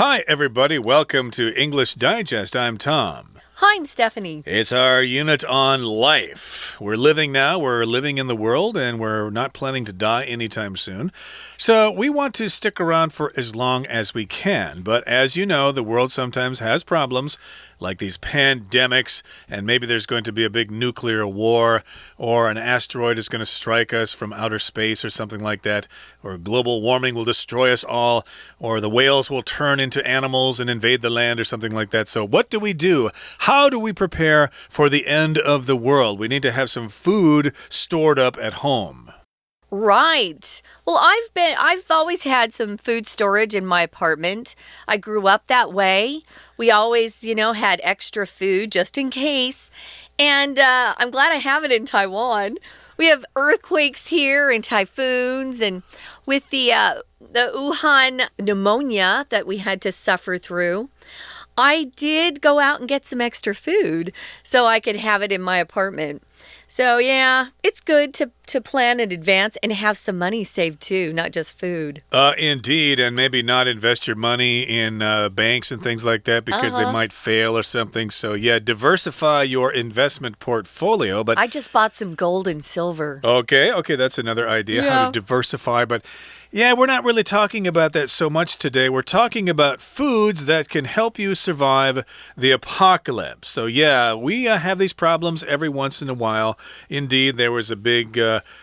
Hi, everybody. Welcome to English Digest. I'm Tom. Hi, I'm Stephanie. It's our unit on life. We're living now. We're living in the world, and we're not planning to die anytime soon. So we want to stick around for as long as we can. But as you know, the world sometimes has problems, like these pandemics, and maybe there's going to be a big nuclear war, or an asteroid is going to strike us from outer space or something like that, or global warming will destroy us all, or the whales will turn into animals and invade the land or something like that. So what do we do? How do we prepare for the end of the world? We need to have some food stored up at home. Right. Well, I've always had some food storage in my apartment. I grew up that way. We always, had extra food just in case. And I'm glad I have it in Taiwan. We have earthquakes here and typhoons, and with the Wuhan pneumonia that we had to suffer through, I did go out and get some extra food so I could have it in my apartment. So, yeah, it's good to plan in advance and have some money saved too, not just food. Indeed, and maybe not invest your money in banks and things like that because they might fail or something. So, yeah, diversify your investment portfolio. But I just bought some gold and silver. Okay, that's another idea, how to diversify. But yeah, we're not really talking about that so much today. We're talking about foods that can help you survive the apocalypse. So, yeah, we have these problems every once in a while. Indeed, there was a big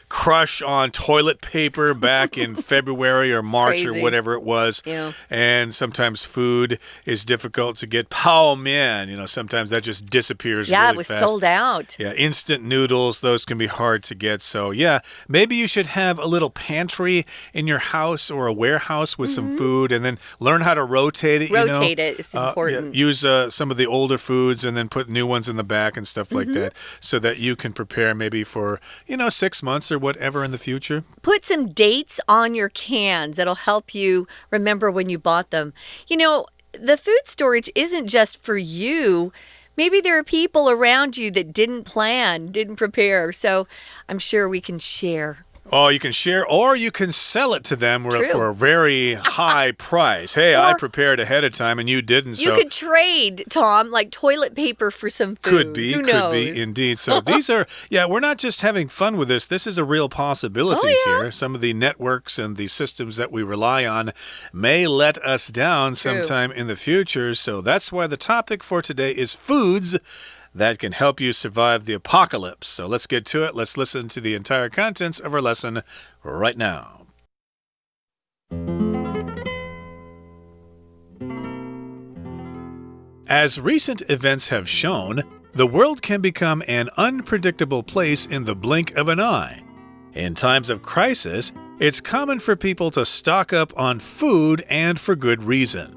crush on toilet paper back in February or March or whatever it was. Yeah. And sometimes food is difficult to get. Pao mian, sometimes that just disappears really fast. Yeah, it was sold out. Yeah, instant noodles, those can be hard to get. So, yeah, maybe you should have a little pantry in your house or a warehouse with some food and then learn how to rotate it. Rotate it is important. Use some of the older foods and then put new ones in the back and stuff like that so that you can prepare maybe for, 6 months or whatever in the future. Put some dates on your cans. It'll help you remember when you bought them. The food storage isn't just for you. Maybe there are people around you that didn't plan, didn't prepare. So I'm sure we can share. Oh, you can share or you can sell it to them for a very high price. Hey, I prepared ahead of time and you didn't. You could trade, Tom, like toilet paper for some food. Could be indeed. So these are, we're not just having fun with this. This is a real possibility here. Some of the networks and the systems that we rely on may let us down sometime in the future. So that's why the topic for today is foods that can help you survive the apocalypse. So let's get to it. Let's listen to the entire contents of our lesson right now. As recent events have shown, the world can become an unpredictable place in the blink of an eye. In times of crisis, it's common for people to stock up on food and for good reason.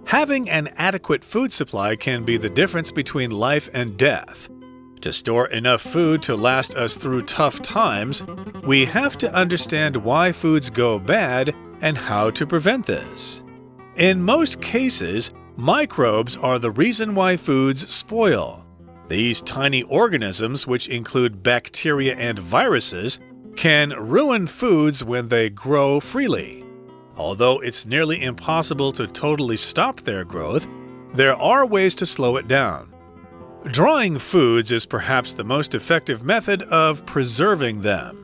Having an adequate food supply can be the difference between life and death. To store enough food to last us through tough times, we have to understand why foods go bad and how to prevent this. In most cases, microbes are the reason why foods spoil. These tiny organisms, which include bacteria and viruses, can ruin foods when they grow freely. Although it's nearly impossible to totally stop their growth, there are ways to slow it down. Drying foods is perhaps the most effective method of preserving them.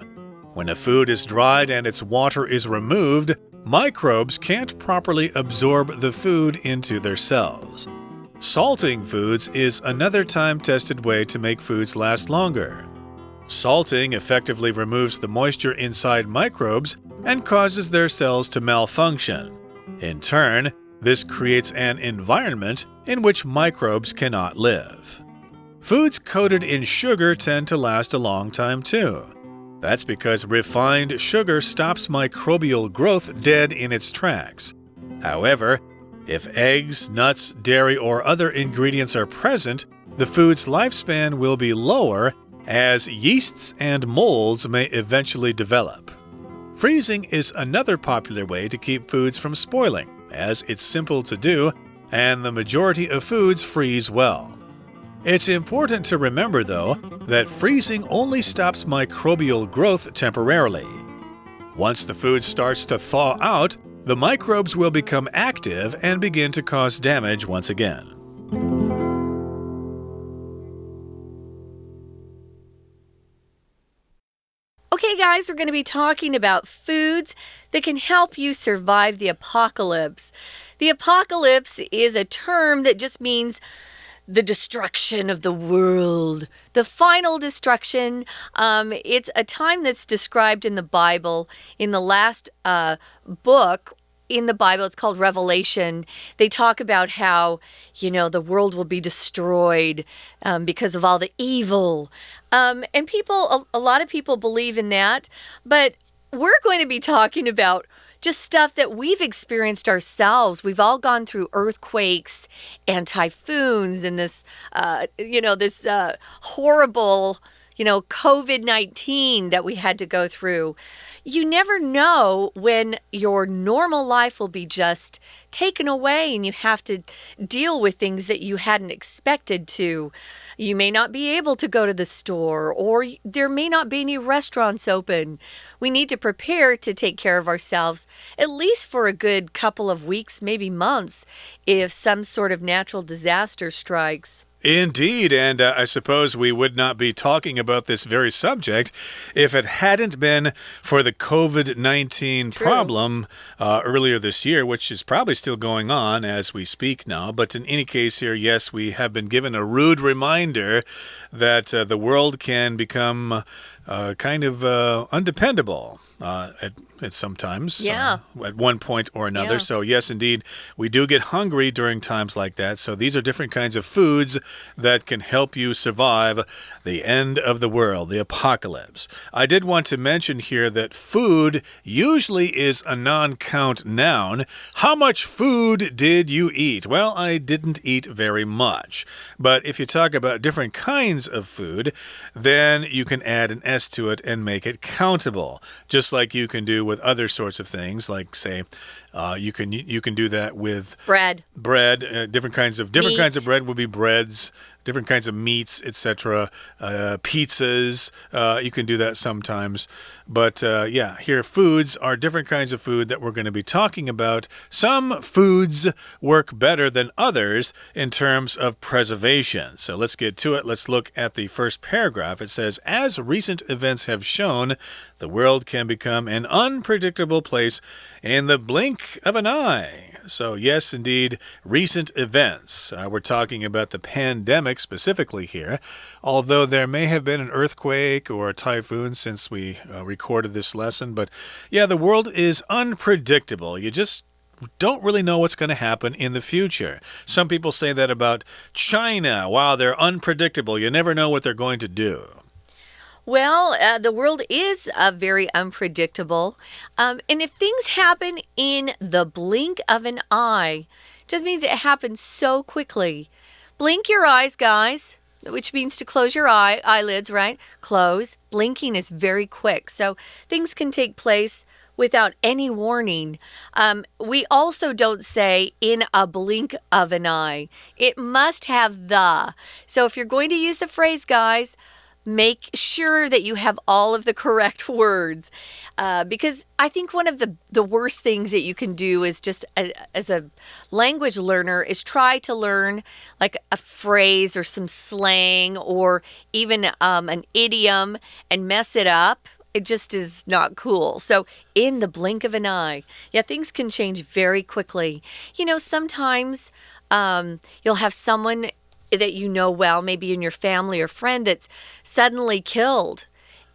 When a food is dried and its water is removed, microbes can't properly absorb the food into their cells. Salting foods is another time-tested way to make foods last longer. Salting effectively removes the moisture inside microbes and causes their cells to malfunction. In turn, this creates an environment in which microbes cannot live. Foods coated in sugar tend to last a long time too. That's because refined sugar stops microbial growth dead in its tracks. However, if eggs, nuts, dairy, or other ingredients are present, the food's lifespan will be lower as yeasts and molds may eventually develop. Freezing is another popular way to keep foods from spoiling, as it's simple to do, and the majority of foods freeze well. It's important to remember, though, that freezing only stops microbial growth temporarily. Once the food starts to thaw out, the microbes will become active and begin to cause damage once again. Okay, guys, we're going to be talking about foods that can help you survive the apocalypse. The apocalypse is a term that just means the destruction of the world, the final destruction. It's a time that's described in the Bible. In the last book in the Bible, it's called Revelation. They talk about how, the world will be destroyed because of all the evil. And a lot of people believe in that. But we're going to be talking about just stuff that we've experienced ourselves. We've all gone through earthquakes and typhoons and this horrible, COVID-19 that we had to go through. You never know when your normal life will be just taken away and you have to deal with things that you hadn't expected to. You may not be able to go to the store, or there may not be any restaurants open. We need to prepare to take care of ourselves, at least for a good couple of weeks, maybe months, if some sort of natural disaster strikes. Indeed, and I suppose we would not be talking about this very subject if it hadn't been for the COVID-19 problem earlier this year, which is probably still going on as we speak now. But in any case here, yes, we have been given a rude reminder that the world can become kind of undependable at sometimes, at one point or another. So yes, indeed, we do get hungry during times like that. So these are different kinds of foods that can help you survive the end of the world, the apocalypse. I did want to mention here that food usually is a non-count noun. How much food did you eat? Well, I didn't eat very much. But if you talk about different kinds of food, then you can add an S to it and make it countable, just like you can do with other sorts of things, like say you can do that with bread. Different kinds of bread would be breads, different kinds of meats, etc. Pizzas, you can do that sometimes. But here foods are different kinds of food that we're going to be talking about. Some foods work better than others in terms of preservation. So let's get to it. Let's look at the first paragraph. It says, as recent events have shown, the world can become an unpredictable place in the blink of an eye. So yes, indeed, recent events. We're talking about the pandemic specifically here, although there may have been an earthquake or a typhoon since we recorded this lesson. But yeah, the world is unpredictable. You just don't really know what's going to happen in the future. Some people say that about China. Wow, they're unpredictable. You never know what they're going to do. Well, the world is very unpredictable. And if things happen in the blink of an eye, it just means it happens so quickly. Blink your eyes, guys, which means to close your eyelids, right? Close. Blinking is very quick. So things can take place without any warning. We also don't say in a blink of an eye. It must have the. So if you're going to use the phrase, guys, make sure that you have all of the correct words, because I think one of the worst things that you can do is just as a language learner is try to learn like a phrase or some slang or even an idiom and mess it up. It just is not cool. So in the blink of an eye, things can change very quickly. Sometimes you'll have someone that you know well, maybe in your family or friend, that's suddenly killed.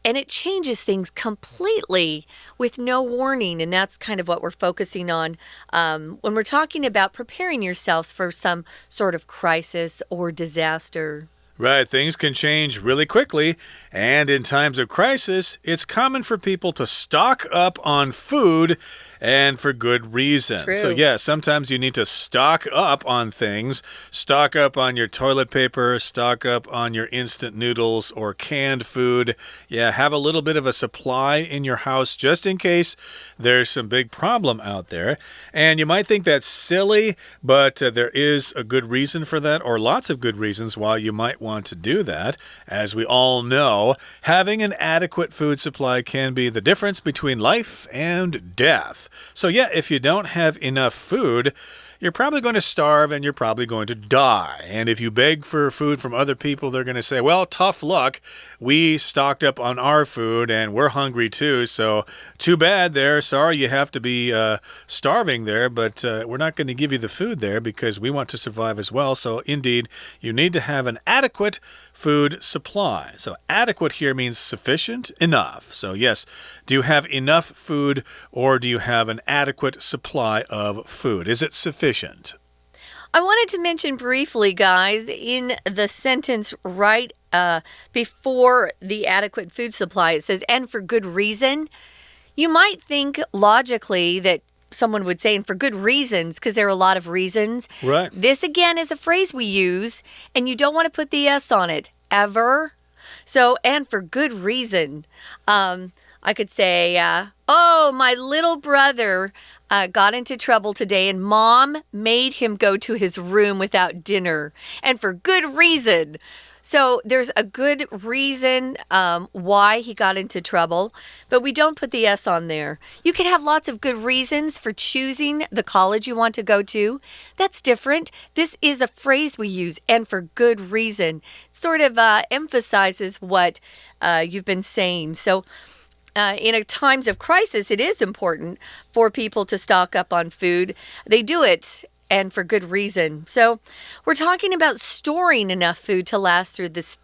And it changes things completely with no warning. And that's kind of what we're focusing on when we're talking about preparing yourselves for some sort of crisis or disaster. Right, things can change really quickly, and in times of crisis, it's common for people to stock up on food, and for good reason. True. So yeah, sometimes you need to stock up on things. Stock up on your toilet paper, stock up on your instant noodles or canned food. Yeah, have a little bit of a supply in your house just in case there's some big problem out there. And you might think that's silly, but there is a good reason for that, or lots of good reasons why you might want want to do that. As we all know, having an adequate food supply can be the difference between life and death. So yeah, if you don't have enough food, you're probably going to starve and you're probably going to die. And if you beg for food from other people, they're going to say, well, tough luck. We stocked up on our food and we're hungry too. So too bad there. Sorry you have to be starving there, but we're not going to give you the food there because we want to survive as well. So indeed, you need to have an adequate food supply. So adequate here means sufficient, enough. So yes, do you have enough food or do you have an adequate supply of food? Is it sufficient? I wanted to mention briefly, guys, in the sentence right before the adequate food supply, it says, and for good reason. You might think logically that someone would say, and for good reasons, because there are a lot of reasons. Right. This, again, is a phrase we use, and you don't want to put the S on it, ever. So, and for good reason. I could say, oh, my little brother got into trouble today and Mom made him go to his room without dinner. And for good reason. So there's a good reason why he got into trouble, but we don't put the S on there. You can have lots of good reasons for choosing the college you want to go to. That's different. This is a phrase we use, and for good reason. Sort of emphasizes what you've been saying. So in times of crisis, it is important for people to stock up on food. They do it, and for good reason. So we're talking about storing enough food to last through this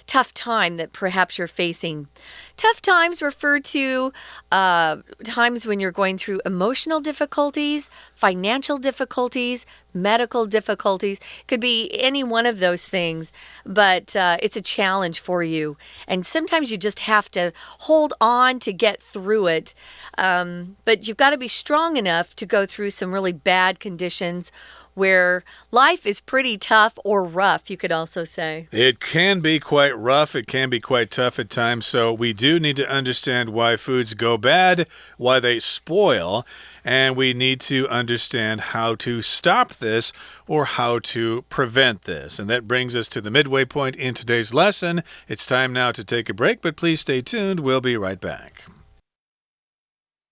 tough time that perhaps you're facing. Tough times refer to times when you're going through emotional difficulties, financial difficulties, medical difficulties. Could be any one of those things, but it's a challenge for you. And sometimes you just have to hold on to get through it. But you've got to be strong enough to go through some really bad conditions where life is pretty tough or rough, you could also say. It can be quite rough. It can be quite tough at times. So we do need to understand why foods go bad, why they spoil, and we need to understand how to stop this or how to prevent this. And that brings us to the midway point in today's lesson. It's time now to take a break, but please stay tuned. We'll be right back.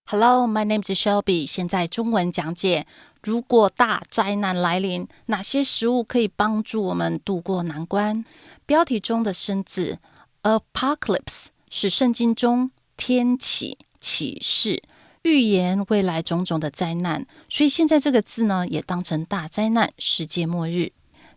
Hello, my name is Shelby. 现在中文讲解。如果大灾难来临，哪些食物可以帮助我们度过难关？标题中的生字 apocalypse 是圣经中天启、启示、预言未来种种的灾难，所以现在这个字呢，也当成大灾难、世界末日。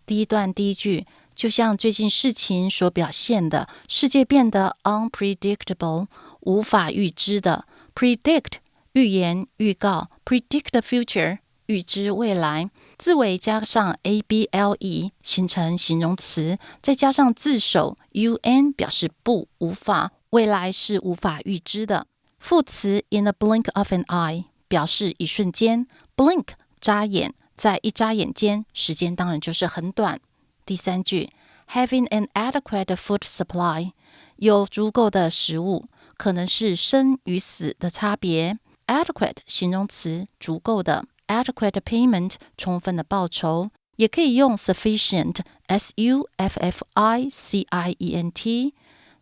第一段第一句，就像最近事情所表现的，世界变得 unpredictable 无法预知的。predict 预言、预告 predict the future 预知未来，字尾加上 able 形成形容词，再加上字首 un 表示不、无法，未来是无法预知的。副词 in the blink of an eye 表示一瞬间， blink 眨眼，在一眨眼间，时间当然就是很短。第三句 having an adequate food supply 有足够的食物，可能是生与死的差别。adequate 形容词，足够的。adequate payment 充分的报酬，也可以用 sufficient sufficient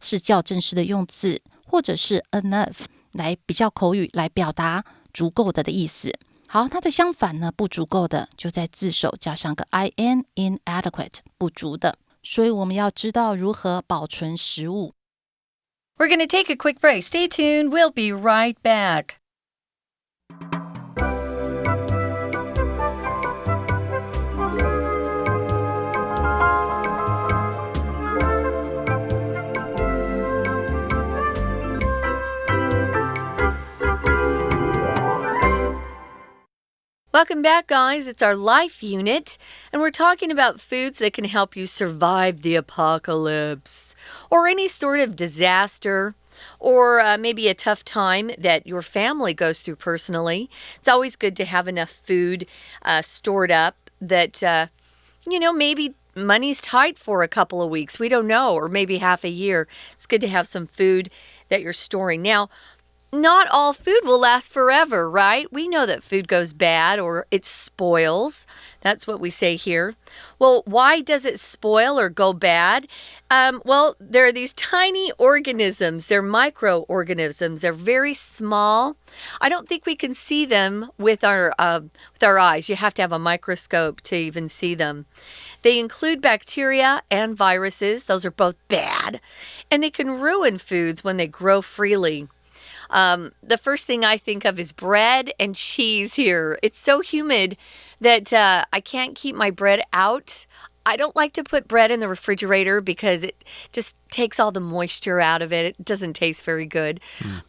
是较正式的用字，或者是 enough 来比较口语来表达足够的意思。好，它的相反呢，不足够的就在字首加上个 in inadequate 不足的，所以我们要知道如何保存食物。We're going to take a quick break. Stay tuned. We'll be right back. Welcome back, guys. It's our life unit, and we're talking about foods that can help you survive the apocalypse or any sort of disaster or maybe a tough time that your family goes through personally. It's always good to have enough food stored up that, maybe money's tight for a couple of weeks. We don't know, or maybe half a year. It's good to have some food that you're storing. Now, not all food will last forever, right? We know that food goes bad or it spoils. That's what we say here. Well, why does it spoil or go bad? Well, there are these tiny organisms. They're microorganisms. They're very small. I don't think we can see them with our eyes. You have to have a microscope to even see them. They include bacteria and viruses. Those are both bad. And they can ruin foods when they grow freely. The first thing I think of is bread and cheese here. It's so humid that I can't keep my bread out. I don't like to put bread in the refrigerator because it just takes all the moisture out of it. It doesn't taste very good.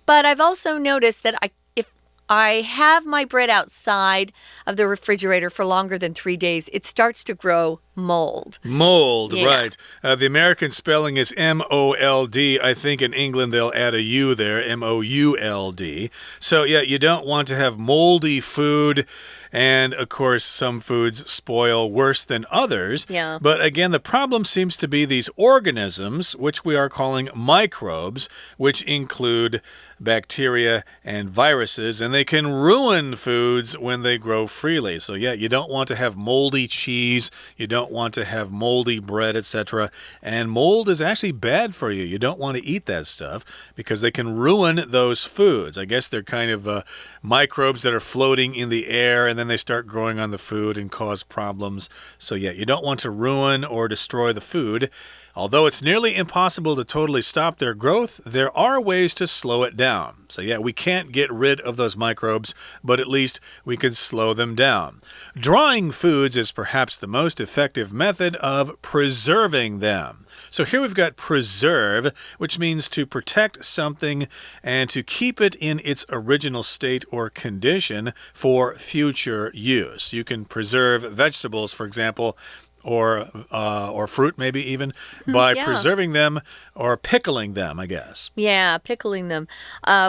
But I've also noticed that if I have my bread outside of the refrigerator for longer than 3 days, it starts to grow mold. Mold, yeah. right. The American spelling is M-O-L-D. I think in England they'll add a U there, M-O-U-L-D. So, yeah, you don't want to have moldy food. And, of course, some foods spoil worse than others. Yeah. But, again, the problem seems to be these organisms, which we are calling microbes, which include bacteria and viruses, and they can ruin foods when they grow freely. So, yeah, you don't want to have moldy cheese. You don't want to have moldy bread, etc. And mold is actually bad for you. You don't want to eat that stuff because they can ruin those foods. I guess they're kind of microbes that are floating in the air, and then they start growing on the food and cause problems. So, yeah, you don't want to ruin or destroy the food. Although it's nearly impossible to totally stop their growth, there are ways to slow it down. So, yeah, we can't get rid of those microbes, but at least we can slow them down. Drying foods is perhaps the most effective method of preserving them. So here we've got preserve, which means to protect something and to keep it in its original state or condition for future use. You can preserve vegetables, for example, or fruit maybe even, by preserving them or pickling them, I guess. Yeah, pickling them,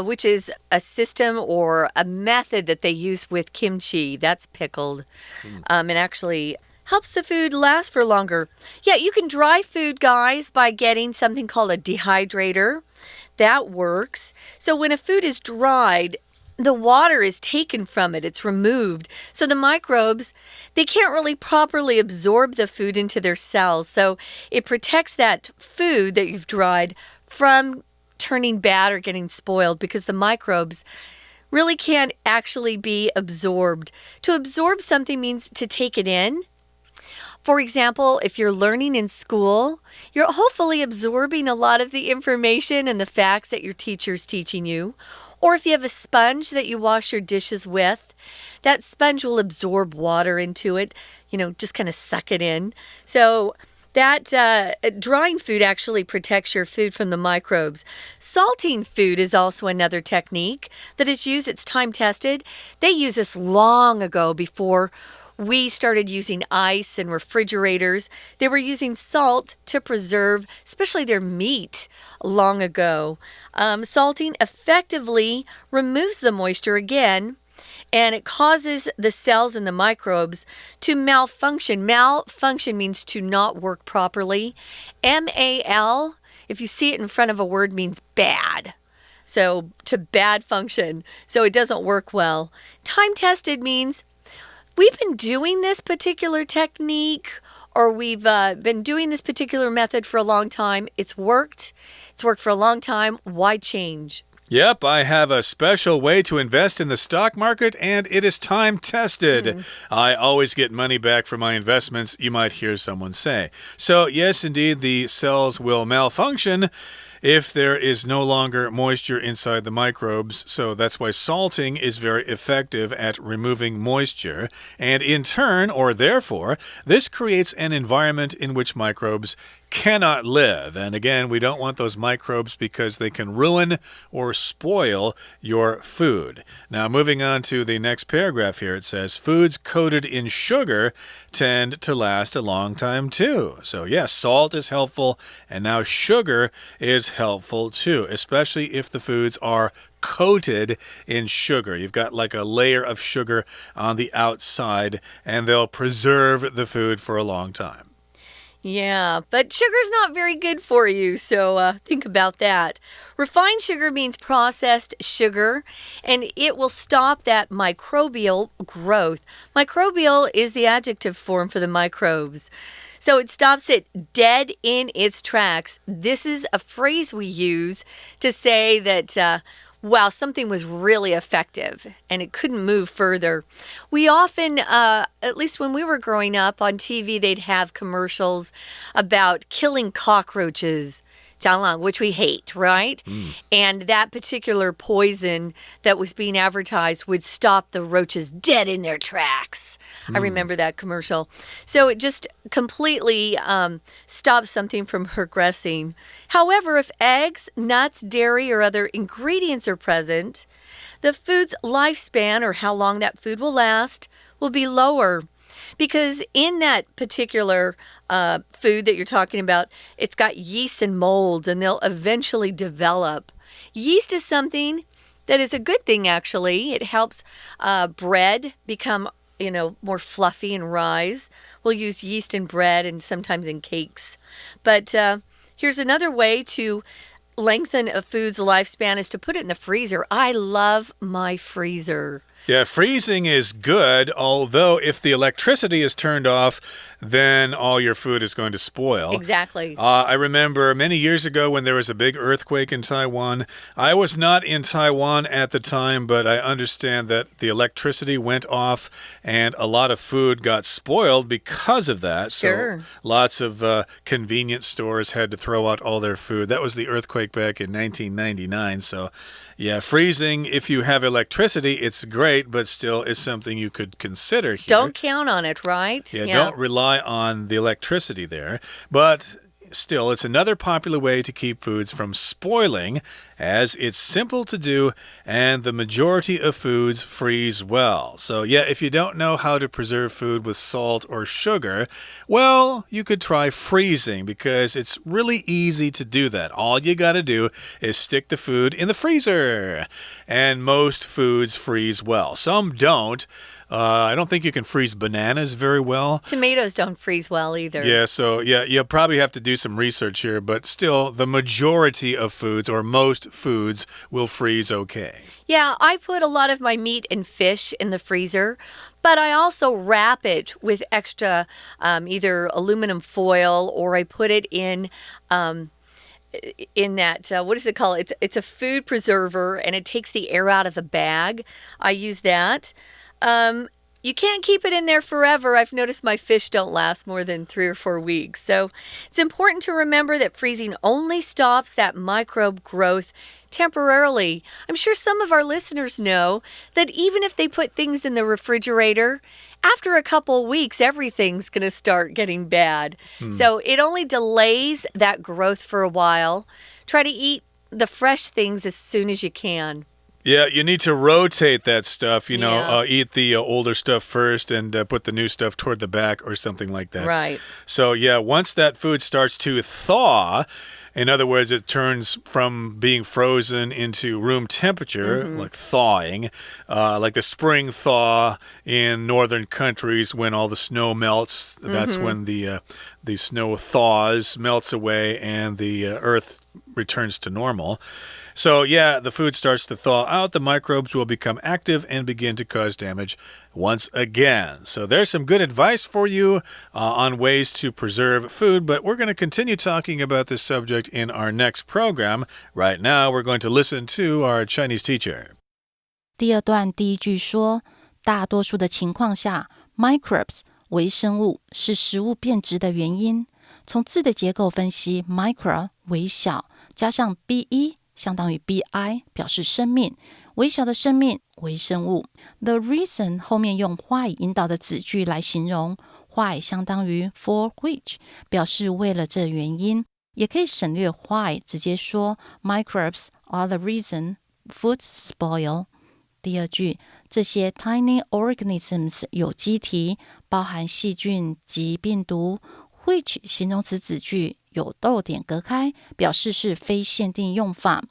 which is a system or a method that they use with kimchi. That's pickled. And actually helps the food last for longer. Yeah, you can dry food, guys, by getting something called a dehydrator. That works. So when a food is dried, the water is taken from it. It's removed. So the microbes, they can't really properly absorb the food into their cells. So it protects that food that you've dried from turning bad or getting spoiled because the microbes really can't actually be absorbed. To absorb something means to take it in. For example, if you're learning in school, you're hopefully absorbing a lot of the information and the facts that your teacher's teaching you. Or if you have a sponge that you wash your dishes with, that sponge will absorb water into it, just kind of suck it in. So that drying food actually protects your food from the microbes. Salting food is also another technique that is used. It's time-tested. They used this long ago before we started using ice and refrigerators. They were using salt to preserve, especially their meat, long ago. Salting effectively removes the moisture again, and it causes the cells and the microbes to malfunction. Malfunction means to not work properly. M-A-L, if you see it in front of a word, means bad. So to bad function. So it doesn't work well. Time-tested means we've been doing this particular technique or we've been doing this particular method for a long time. It's worked. It's worked for a long time. Why change? Yep, I have a special way to invest in the stock market, and it is time-tested. I always get money back for my investments, you might hear someone say. So, yes, indeed, the cells will malfunction if there is no longer moisture inside the microbes. So that's why salting is very effective at removing moisture. And in turn, or therefore, this creates an environment in which microbes cannot live. And again, we don't want those microbes because they can ruin or spoil your food. Now, moving on to the next paragraph here, it says, foods coated in sugar tend to last a long time too. So yes, salt is helpful, and now sugar is helpful too, especially if the foods are coated in sugar. You've got like a layer of sugar on the outside, and they'll preserve the food for a long time. Yeah, but sugar's not very good for you, so think about that. Refined sugar means processed sugar, and it will stop that microbial growth. Microbial is the adjective form for the microbes. So it stops it dead in its tracks. This is a phrase we use to say that wow, something was really effective and it couldn't move further. We often, at least when we were growing up on TV, they'd have commercials about killing cockroaches, 蟑螂, which we hate, right? And that particular poison that was being advertised would stop the roaches dead in their tracks. I remember that commercial. So it just completely stops something from progressing. However, if eggs, nuts, dairy, or other ingredients are present, the food's lifespan, or how long that food will last, will be lower. Because in that particular food that you're talking about, it's got yeast and molds, and they'll eventually develop. Yeast is something that is a good thing, actually. It helps bread become, more fluffy and rise. We'll use yeast in bread and sometimes in cakes. But here's another way to lengthen a food's lifespan is to put it in the freezer. I love my freezer. Yeah, freezing is good, although if the electricity is turned off, then all your food is going to spoil. Exactly. I remember many years ago when there was a big earthquake in Taiwan. I was not in Taiwan at the time, but I understand that the electricity went off and a lot of food got spoiled because of that. Sure. So lots of convenience stores had to throw out all their food. That was the earthquake back in 1999. So, yeah, freezing, if you have electricity, it's great, but still is something you could consider here. Don't count on it, right? Yeah, don't rely on the electricity there. But still, it's another popular way to keep foods from spoiling, as it's simple to do and the majority of foods freeze well. So yeah, if you don't know how to preserve food with salt or sugar, well, you could try freezing because it's really easy to do that. All you got to do is stick the food in the freezer. And most foods freeze well. Some don't. I don't think you can freeze bananas very well. Tomatoes don't freeze well either. Yeah, so you'll probably have to do some research here, but still, the majority of foods, or most foods, will freeze okay. Yeah, I put a lot of my meat and fish in the freezer, but I also wrap it with extra either aluminum foil, or I put it in that, what is it called? It's a food preserver, and it takes the air out of the bag. I use that. You can't keep it in there forever. I've noticed my fish don't last more than 3 or 4 weeks. So it's important to remember that freezing only stops that microbe growth temporarily. I'm sure some of our listeners know that even if they put things in the refrigerator, after a couple weeks, everything's going to start getting bad. So it only delays that growth for a while. Try to eat the fresh things as soon as you can. Yeah, you need to rotate that stuff, Yeah. Eat the older stuff first and put the new stuff toward the back or something like that. Right. So, yeah, once that food starts to thaw, in other words, it turns from being frozen into room temperature, like thawing, like the spring thaw in northern countries when all the snow melts. That's when the snow thaws, melts away, and the earth returns to normal. So, yeah, the food starts to thaw out, the microbes will become active and begin to cause damage once again. So there's some good advice for you on ways to preserve food, but we're going to continue talking about this subject in our next program. Right now, we're going to listen to our Chinese teacher. 第二段第一句说，大多数的情况下 microbes 微生物是食物变质的原因。从字的结构分析 micro 微小加上 be 相当于 bi 表示生命，微小的生命微生物。 The reason 后面用 why 引导的子句来形容， why 相当于 for which 表示为了这原因，也可以省略 why 直接说 microbes are the reason foods spoil。 第二句，这些 tiny organisms 有机体包含细菌及病毒， which 形容词子句有逗点隔开，表示是非限定用法。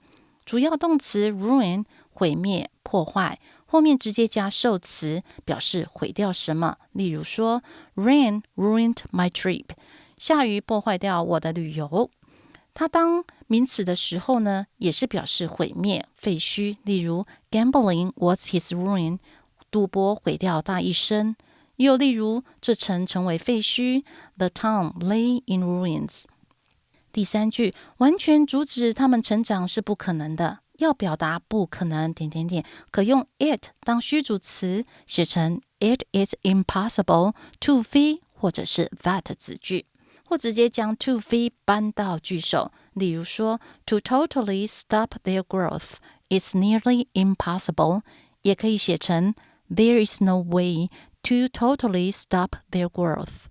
主要动词 ruin 毁灭破坏，后面直接加受词表示毁掉什么。例如说 Rain ruined my trip，下雨破坏掉我的旅游。它当名词的时候呢，也是表示毁灭、废墟。例如 Gambling was his ruin， 赌博毁掉他一生。又例如这城成为废墟 The town lay in ruins。 第三句，完全阻止他们成长是不可能的。要表达不可能……可用 it 当虚主词，写成 It is impossible to be 或者是 that 子句，或直接将 to be 搬到句首。例如说 To totally stop their growth is nearly impossible， 也可以写成 There is no way to totally stop their growth。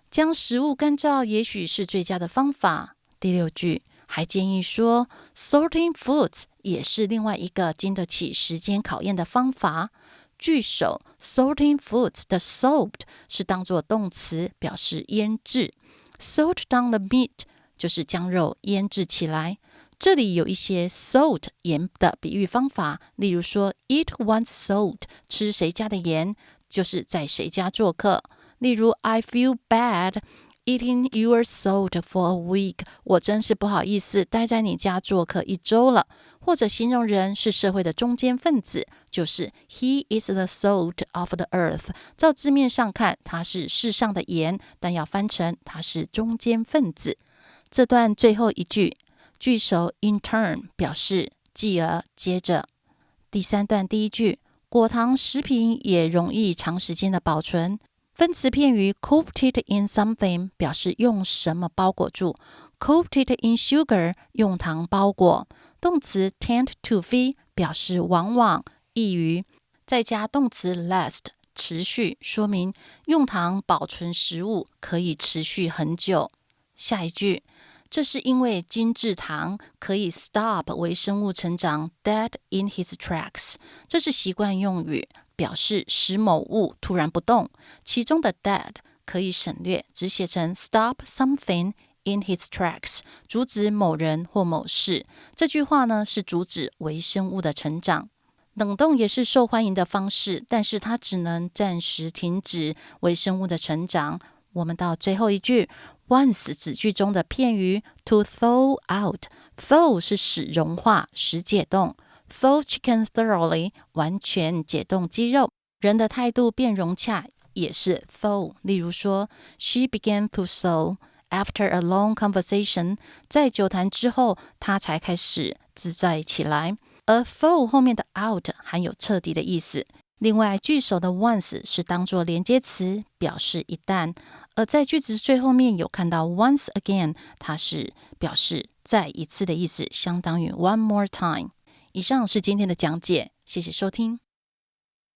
将食物干燥也许是最佳的方法。第六句还建议说 Sorting foods 也是另外一个经得起时间考验的方法。句首 Sorting foods 的 soaked 是当作动词，表示腌制。 Salt down the meat 就是将肉腌制起来。这里有一些 salt 盐的比喻方法，例如说 Eat one's salt 吃谁家的盐，就是在谁家做客。例如 I feel bad eating your salt for a week， 我真是不好意思待在你家做客1周了。或者形容人是社会的中间分子，就是 He is the salt of the earth。 照字面上看他是世上的盐，但要翻成他是中间分子。这段最后一句句首 in turn 表示继而接着。第三段第一句，果糖食品也容易长时间的保存。分词片语 coated in something 表示用什么包裹住。 coated in sugar 用糖包裹。动词 tend to be 表示往往易于，再加动词 last 持续，说明用糖保存食物可以持续很久。下一句，这是因为精制糖可以 stop 微生物成长 dead in his tracks， 这是习惯用语，表示使某物突然不动。其中的 dead 可以省略，只写成 stop something in his tracks， 阻止某人或某事。这句话呢，是阻止微生物的成长。冷冻也是受欢迎的方式，但是它只能暂时停止微生物的成长。我们到最后一句 once 子句中的片语 to thaw out， thaw 是使融化使解冻， thaw chicken thoroughly 完全解冻鸡肉。人的态度变融洽也是 thaw， 例如说 She began to thaw after a long conversation， 在久谈之后她才开始自在起来。而 thaw 后面的 out 含有彻底的意思。另外句首的 once 是当作连接词，表示一旦。而在句子最后面有看到 once again， 它是表示再一次的意思，相当于 one more time。 以上是今天的讲解，谢谢收听。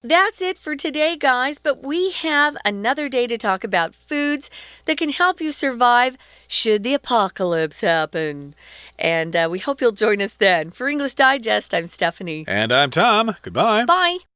That's it for today, guys, but we have another day to talk about foods that can help you survive should the apocalypse happen. And we hope you'll join us then. For English Digest, I'm Stephanie. And I'm Tom. Goodbye. Bye.